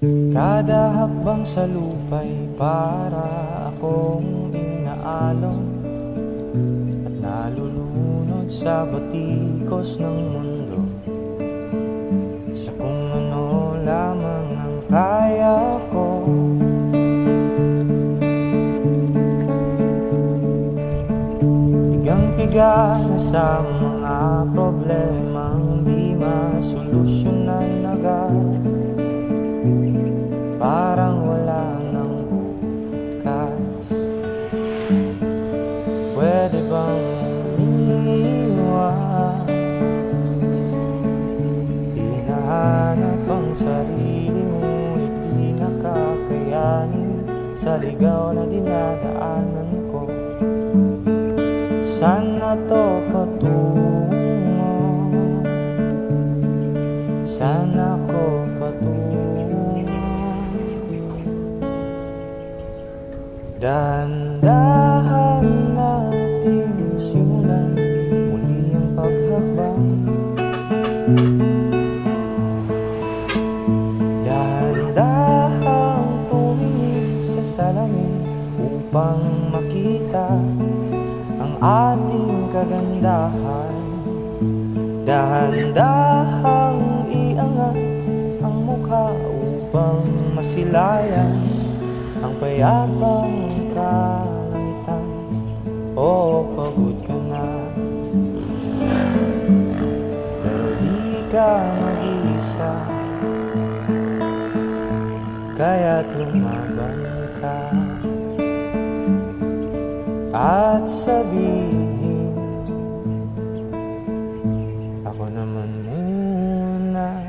Kada hakbang sa lupa'y para akong inaalon at nalulunod sa batikos ng mundo, sa kung ano lamang ang kaya ko. Higang-higa na sa mga problemang di masolusyonan agad, parang wala nang bukas. Pwede bang umiwas? Hinahanap ang sarili mo, hindi nakakayanin sa ligaw na dinadaanan ko. Saan na to patungo? Saan ako patungo? Dahan-dahan natin simulan muli ang paghakbang. Dahan-dahang tumingin sa salamin upang makita ang ating kagandahan. Dahan-dahang iangat ang mukha upang masilayan ang payapang kalangitan. O pagod ka na, pero di ka mag-iisa, kaya't lumaban ka at sabihin, ako naman muna.